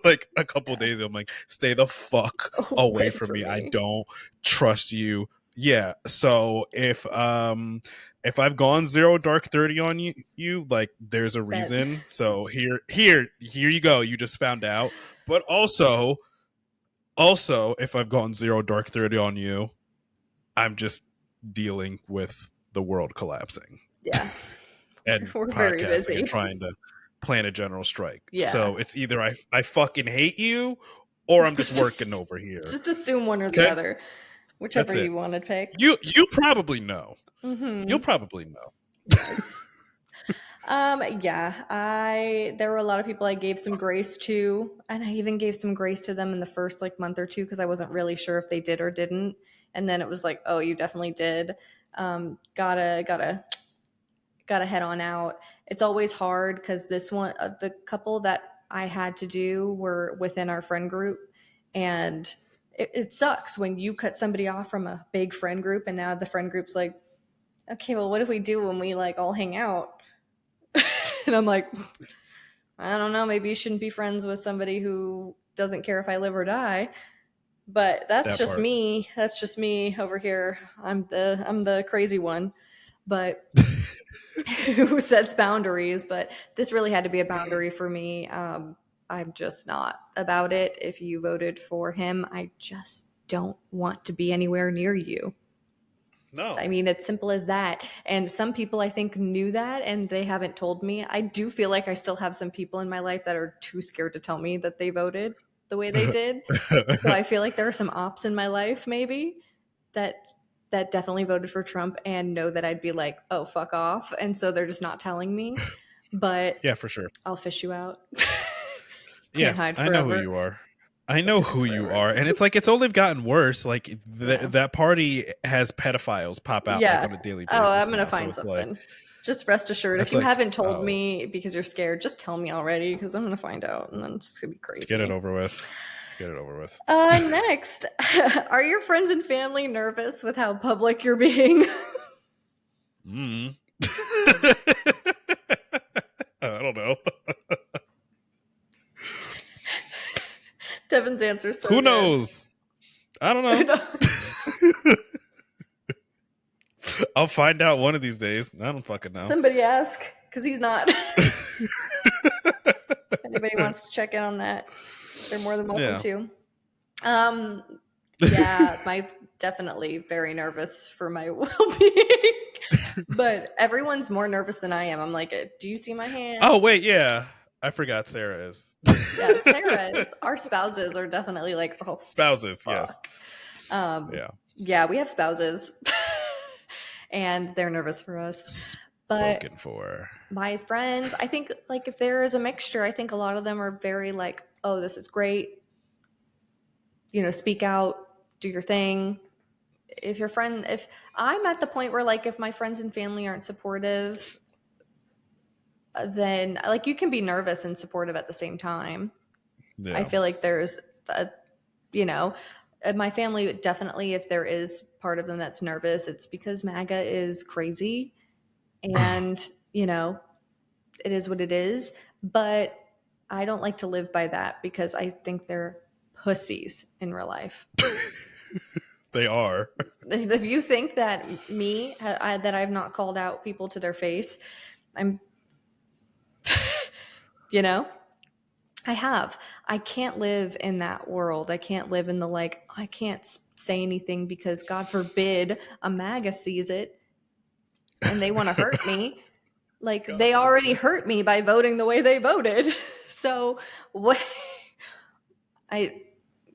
Like a couple Yeah. days ago, I'm like, stay the fuck away Away from from me. I me. don't trust you. Yeah. So if I've gone 0 dark 30 on you, like, there's a That reason. So here you go. You just found out. But also, if I've gone 0 dark 30 on you, I'm just dealing with the world collapsing yeah. and We're very podcasting and busy. trying to plan a general strike. Yeah. So it's either I fucking hate you or I'm just working over here. Just assume one or the Okay? other, whichever That's it. you want to pick. You probably know. You'll Mm-hmm. probably know. Yes. Yeah, there were a lot of people I gave some grace to, and I even gave some grace to them in the first like month or two because I wasn't really sure if they did or didn't. And then it was like, oh, you definitely did. Gotta head on out. It's always hard because this one, the couple that I had to do were within our friend group, and it sucks when you cut somebody off from a big friend group, and now the friend group's like, okay, well, what do we do when we like all hang out? And I'm like, I don't know, maybe you shouldn't be friends with somebody who doesn't care if I live or die. But that's That just part. me. That's just me over here. I'm the crazy one. But who sets boundaries? But this really had to be a boundary for me. I'm just not about it. If you voted for him, I just don't want to be anywhere near you. I No. mean, it's simple as that. And some people I think knew that and they haven't told me. I do feel like I still have some people in my life that are too scared to tell me that they voted the way they did. So I feel like there are some ops in my life maybe that definitely voted for Trump and know that I'd be like, "Oh, fuck off." And so they're just not telling me. But Yeah, for sure. I'll fish you out. Yeah, Can't hide I know who forever. you are. I know Can't hide who you forever. are. And it's like it's only gotten worse. Like Yeah. that party has pedophiles pop out like Yeah. on a daily Oh, I'm basis gonna now. So find it's like something. Just rest assured, if that's you like, haven't told oh, me because you're scared, just tell me already because I'm gonna find out, and then it's gonna be get it crazy. over with. Get it over with. Next, are your friends and family nervous with how public you're being? Mm. I don't know. Devin's answer's so Who good. knows? I don't know. I'll find out one of these days. I don't fucking know. Somebody ask because he's not. If anybody wants to check in on that, they're more than welcome Yeah. to. Yeah, my definitely very nervous for my well-being. But everyone's more nervous than I am. I'm like, do you see my hand? Oh wait, yeah. I forgot Sarah is. Yeah, Sarah is. Our spouses are definitely like, oh, Spouses, yes. fuck. Um, Yeah. yeah, we have spouses, and they're nervous for us. But Spoken for. my friends, I think like there is a mixture. I think a lot of them are very like, oh, this is great. Speak out, do your thing. If I'm at the point where like if my friends and family aren't supportive, then like you can be nervous and supportive at the same time. I Yeah. feel like there's a, you know, my family definitely, if there is part of them that's nervous, it's because MAGA is crazy and, it is what it is. But I don't like to live by that because I think they're pussies in real life. They are. If you think that that I've not called out people to their face, I'm, you know, I can't live in that world. I can't live in the like, I can't say anything because God forbid a MAGA sees it and they want to hurt me. Like God they already forbid. hurt me by voting the way they voted. So what I,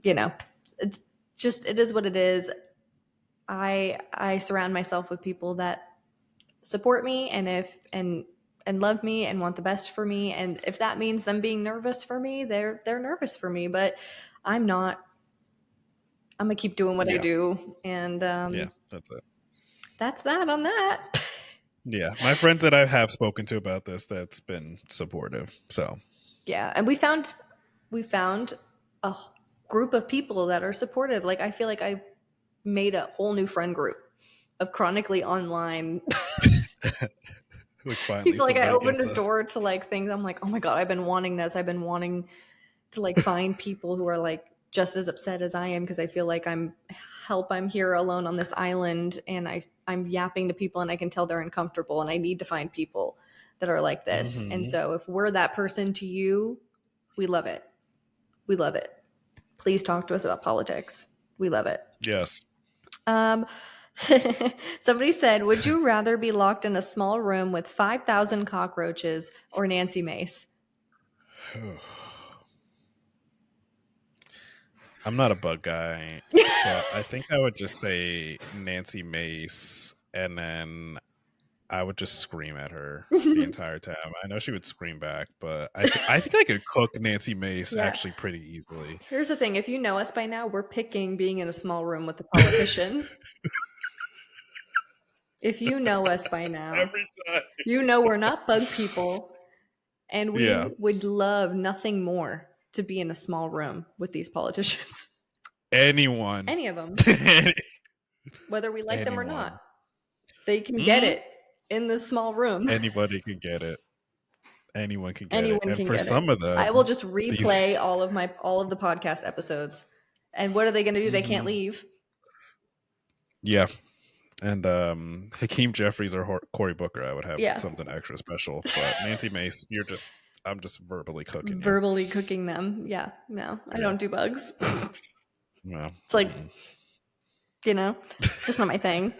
you know, it's just, it is what it is. I surround myself with people that support me and love me and want the best for me. And if that means them being nervous for me, they're nervous for me. But I'm not. I'm gonna keep doing what I Yeah. do, and Yeah. That's it. that's that on that. Yeah. My friends that I have spoken to about this, that's been supportive. So, Yeah, and we found a group of people that are supportive. Like I feel like I made a whole new friend group of chronically online like, finally, people. Like I somebody opened gets a us. door to like things. I'm like, oh my god, I've been wanting this. I've been wanting to like find people who are like just as upset as I am because I feel like I'm here alone on this island and I'm yapping to people and I can tell they're uncomfortable and I need to find people that are like this. And Hmm. so if we're that person to you, we love it. We love it. Please talk to us about politics. We love it. Yes. Um somebody said, would you rather be locked in a small room with 5,000 cockroaches or Nancy Mace? I'm not a bug guy, so I think I would just say Nancy Mace, and then I would just scream at her the entire time. I know she would scream back, but I think I could cook Nancy Mace Yeah. actually pretty easily. Here's the thing, if you know us by now, we're picking being in a small room with a politician. If you know us by now, Every time. you know we're not bug people, and Yeah. we would love nothing more to be in a small room with these politicians. Anyone. Any of them, whether we like them or not. Anyone. They can get Hmm. it in this small room. Anybody can get it. Anyone can get it. Anyone And can for get it. some of I will them, just these. replay all of the podcast episodes. And what are they going to do? They can't Mhm. leave. Yeah. And Hakeem Jeffries or Cory Booker, I would have Yeah. something extra special. But Nancy Mace, I'm just verbally cooking you. Verbally cooking them. Yeah. No, I Yeah. don't do bugs. No. It's like, Mm. just not my thing.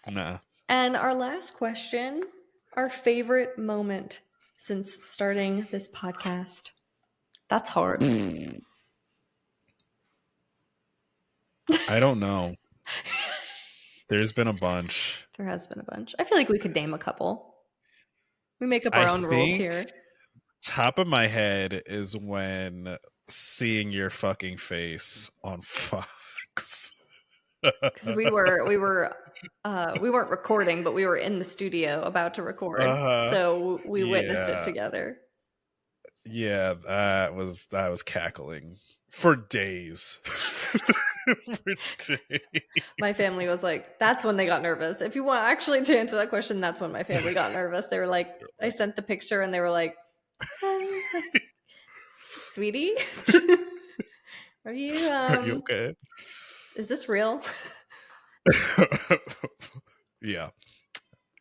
Nah. And our last question, our favorite moment since starting this podcast. That's hard. I don't know. There's been a bunch. There has been a bunch. I feel like we could name a couple. We make up our I own rules think here. top of my head is when seeing your fucking face on Fox. Because we weren't recording, but we were in the studio about to record. Uh-huh. So we witnessed it Yeah. together. Yeah, that was cackling for days. For days. My family was like, that's when they got nervous. If you want actually to answer that question, that's when my family got nervous. They were like, I sent the picture and they were like, sweetie, are you Are you okay? is this real? Yeah.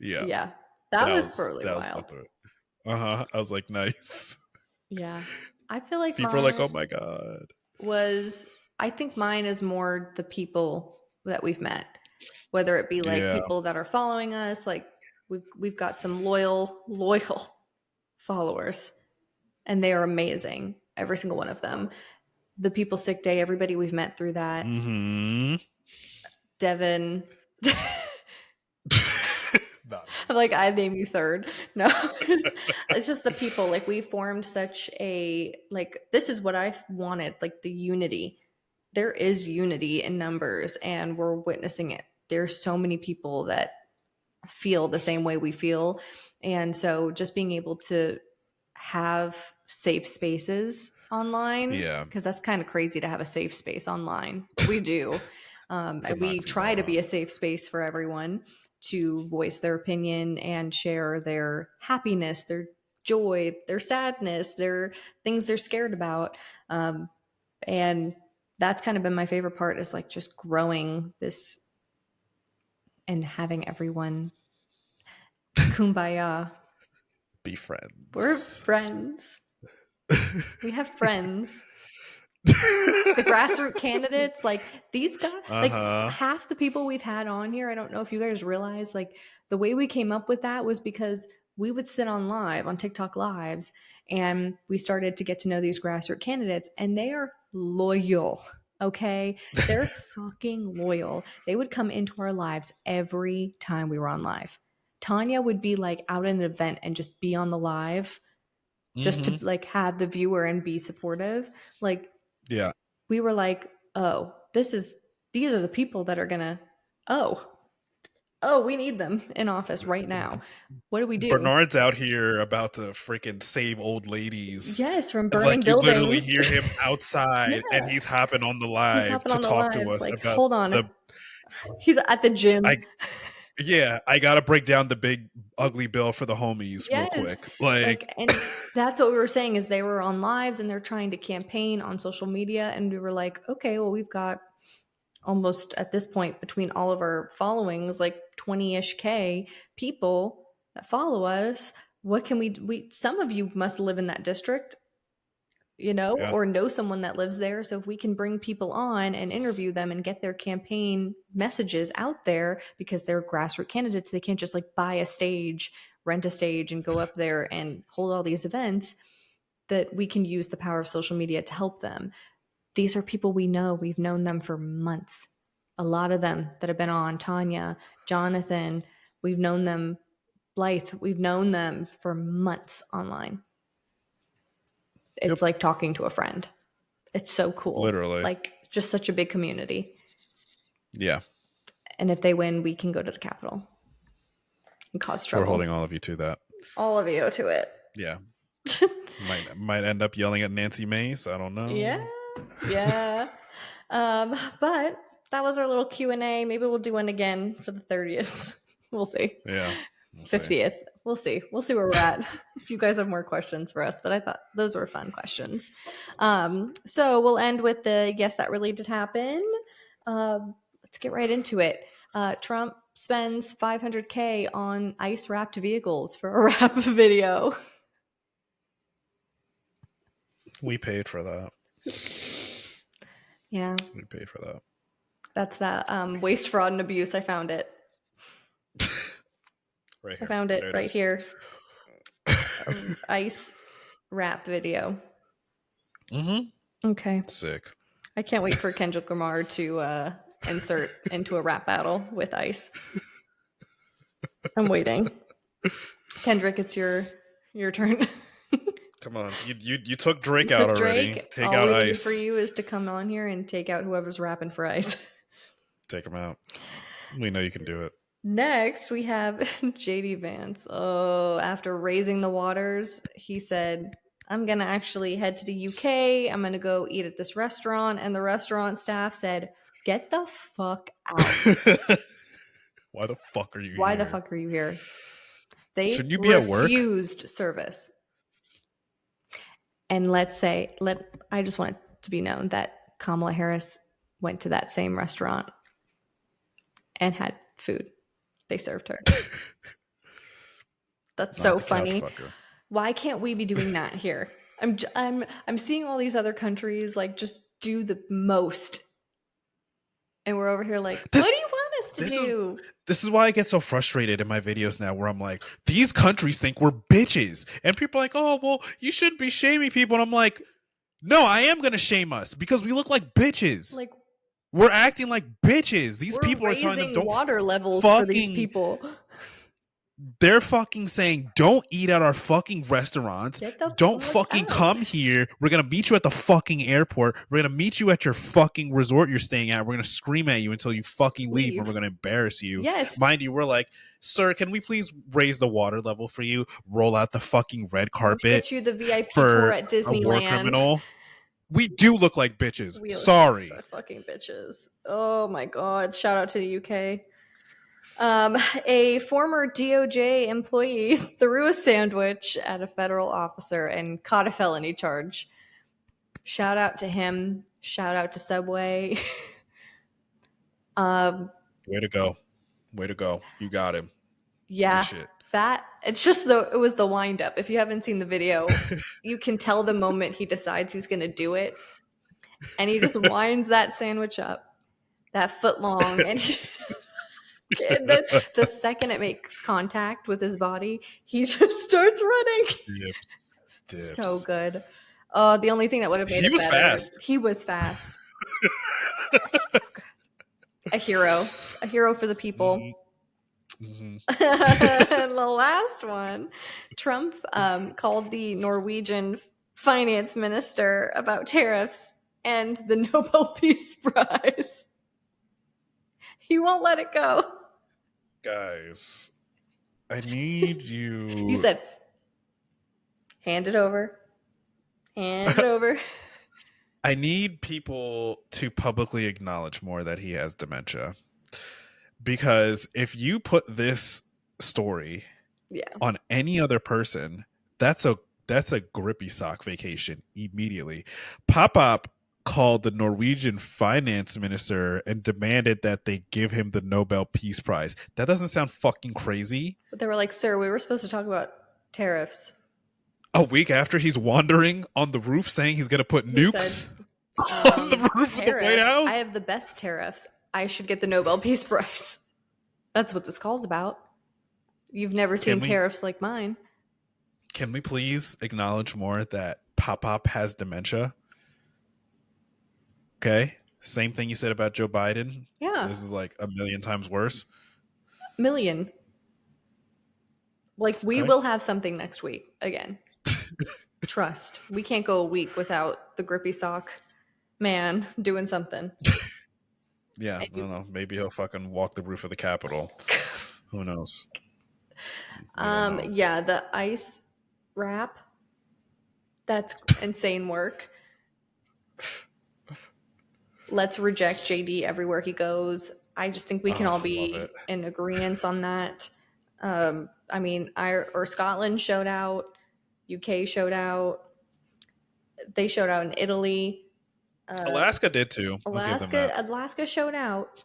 Yeah. Yeah. That was really That was wild. nothing. Uh-huh. I was like, nice. Yeah. I feel like People are like, mine oh my God. was I think mine is more the people that we've met. Whether it be like Yeah. people that are following us, like we've got some loyal followers and they are amazing. Every single one of them. The people sick day, everybody we've met through that. Mm-hmm. Devin. Not Like I name you third. No, it's just the people. Like we formed such a like. This is what I wanted. Like the unity. There is unity in numbers, and we're witnessing it. There's so many people that feel the same way we feel, and so just being able to have safe spaces online yeah. because that's kind of crazy to have a safe space online. But we do. It's And an we try to be oxymoron. a safe space for everyone to voice their opinion and share their happiness, their joy, their sadness, their things they're scared about. And that's kind of been my favorite part is like just growing this and having everyone kumbaya. be We're friends. friends. We have friends. The grassroots candidates, like these guys, like Uh-huh. half the people we've had on here, I don't know if you guys realize, like the way we came up with that was because we would sit on TikTok lives, and we started to get to know these grassroots candidates, and they are loyal. Okay. They're fucking loyal. They would come into our lives every time we were on live. Tanya would be like out at an event and just be on the live just to Mm-hmm. like have the viewer and be supportive. Like Yeah. we were like, oh, these are the people that are gonna, oh, we need them in office right now. What do we do? Bernard's out here about to freaking save old ladies. Yes, from And burning like you literally building. hear him outside and Yeah, he's hopping on the he's live hopping to on the talk to lives. us Like, about hold on, the he's at the gym. I yeah, I gotta break down the big ugly bill for the homies real Yes, quick. Like like, and that's what we were saying is they were on lives and they're trying to campaign on social media, and we were like, okay, well, we've got almost at this point between all of our followings like 20ish k people that follow us. What can we some of you must live in that district, yeah. or know someone that lives there. So if we can bring people on and interview them and get their campaign messages out there, because they're grassroots candidates, they can't just like buy a stage, rent a stage and go up there and hold all these events, that we can use the power of social media to help them. These are people we know. We've known them for months. A lot of them that have been on, Tanya, Jonathan, we've known them, Blythe, we've known them for months online. It's Yep. like talking to a friend. It's so cool. Literally. Like, just such a big community. Yeah. And if they win, we can go to the Capitol and cause We're trouble. holding all of you to that. All of you to it. Yeah. Might end up yelling at Nancy Mace. I don't Yeah. know. Yeah. But that was our little Q&A. Maybe we'll do one again for the 30th. We'll see. Yeah. We'll see. 50th. We'll see. We'll see where we're at. If you guys have more questions for us, but I thought those were fun questions. So we'll end with the yes, that really did happen. Let's get right into it. Trump spends $500K on ice wrapped vehicles for a rap video. We paid for that. Yeah, We paid for that. that's that waste, fraud, and abuse. I found it. Right I here. found it There it right is. here. Ice rap video. Mm-hmm. Okay. Sick. I can't wait for Kendrick Lamar to insert into a rap battle with Ice. I'm waiting. Kendrick, it's your turn. Come on. You took Drake You out took already. Drake. Take All out we need for Ice. you is to come on here and take out whoever's rapping for Ice. Take him out. We know you can do it. Next, we have JD Vance. Oh, after raising the waters, he said, I'm going to actually head to the UK. I'm going to go eat at this restaurant. And the restaurant staff said, get the fuck out. Why the fuck are you Why here? the fuck are you here? They Shouldn't you be at work? refused service. And I just want it to be known that Kamala Harris went to that same restaurant and had food. They served her. That's Not so the couch funny. fucker. Why can't we be doing that here? I'm seeing all these other countries like just do the most, and we're over here like, what do you want us to do? This is why I get so frustrated in my videos now, where I'm like, these countries think we're bitches, and people are like, oh well, you shouldn't be shaming people, and I'm like, no, I am gonna shame us because we look like bitches. Like, we're acting like bitches. These we're people are telling them raising don't water levels for these fucking. people. They're fucking saying, don't eat at our fucking restaurants. Get the Don't fuck fucking out. come here. We're going to meet you at the fucking airport. We're going to meet you at your fucking resort you're staying at. We're going to scream at you until you fucking leave, and we're going to embarrass you. Yes. Mind you, we're like, sir, can we please raise the water level for you? Roll out the fucking red carpet. Get you the VIP for tour at a war Disneyland. criminal. We do look like bitches. We Sorry. look like fucking bitches. Oh my god. Shout out to the UK. A former DOJ employee threw a sandwich at a federal officer and caught a felony charge. Shout out to him. Shout out to Subway. Way to go. Way to go. You got him. Yeah. Good shit. That it's just it was the wind up. If you haven't seen the video, you can tell the moment he decides he's going to do it, and he just winds that sandwich up, that foot long, and, and then the second it makes contact with his body, he just starts running. Dips. So good. The only thing that would have made He it was better, fast. he was fast. So good. A hero for the people. Mm-hmm. The last one, Trump called the Norwegian finance minister about tariffs and the Nobel Peace Prize. He won't let it go. Guys, I need you. He said, hand it over. Hand it over. I need people to publicly acknowledge more that he has dementia. Because if you put this story on any other person, that's a grippy sock vacation immediately. Pop-Up called the Norwegian finance minister and demanded that they give him the Nobel Peace Prize. That doesn't sound fucking crazy? But they were like, sir, we were supposed to talk about tariffs. A week after he's wandering on the roof saying he's going to put nukes said, on the roof of the White House? I have the best tariffs. I should get the Nobel Peace Prize. That's what this call's about. You've never seen tariffs like mine. Can we please acknowledge more that Pop-Up has dementia? Okay. Same thing you said about Joe Biden. Yeah. This is like a million times worse. Million. Like, we will have something next week again. Trust. We can't go a week without the grippy sock man doing something. Yeah, I don't know. Maybe he'll fucking walk the roof of the Capitol. Who knows? Yeah, the ice wrap. That's insane work. Let's reject JD everywhere he goes. I just think we can all be in agreement on that. I mean, Scotland showed out, UK showed out, they showed out in Italy. Alaska did too. Alaska showed out.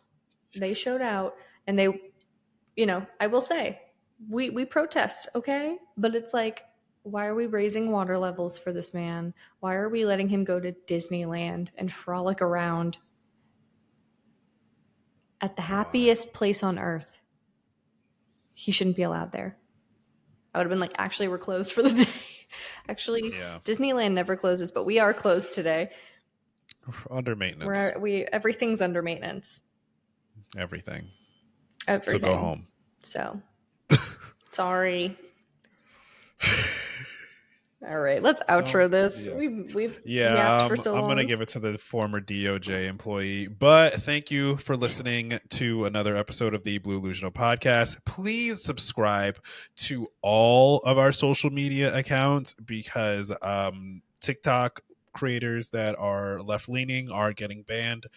They showed out, and they, I will say, we protest, okay? But it's like, why are we raising water levels for this man? Why are we letting him go to Disneyland and frolic around at the happiest place on earth? He shouldn't be allowed there. I would have been like, actually, we're closed for the day. Actually, Disneyland never closes, but we are closed today. Under maintenance. Everything's under maintenance. Everything. So go home. So, sorry. All right, let's outro this. We've yapped for so long. I'm going to give it to the former DOJ employee. But thank you for listening to another episode of the Blue-Lusional podcast. Please subscribe to all of our social media accounts because TikTok creators that are left-leaning are getting banned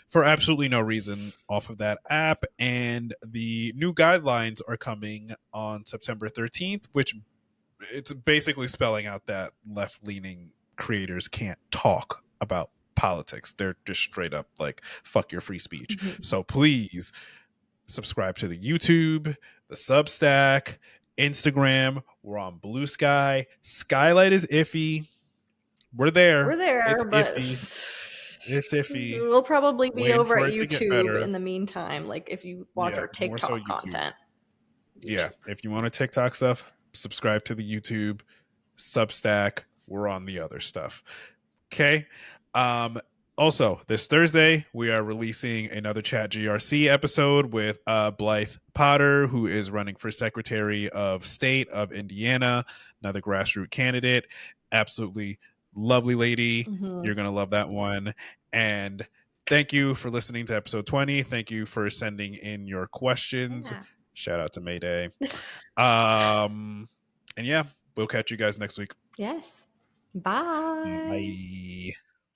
for absolutely no reason off of that app. And the new guidelines are coming on September 13th, which it's basically spelling out that left-leaning creators can't talk about politics. They're just straight up like, fuck your free speech. Mm-hmm. So please subscribe to the YouTube, the Substack, Instagram. We're on Blue Sky. Skylight is iffy. We're there. It's iffy. It's iffy. We'll probably be over at YouTube in the meantime. Like if you watch our TikTok content. Yeah. If you want to TikTok stuff, subscribe to the YouTube, Substack. We're on the other stuff. Okay. Also, this Thursday, we are releasing another Chat GRC episode with Blythe Potter, who is running for Secretary of State of Indiana, another grassroots candidate. Absolutely lovely lady. Mm-hmm. You're going to love that one. And thank you for listening to episode 20. Thank you for sending in your questions. Yeah. Shout out to Mayday. And yeah, we'll catch you guys next week. Yes. Bye. Bye.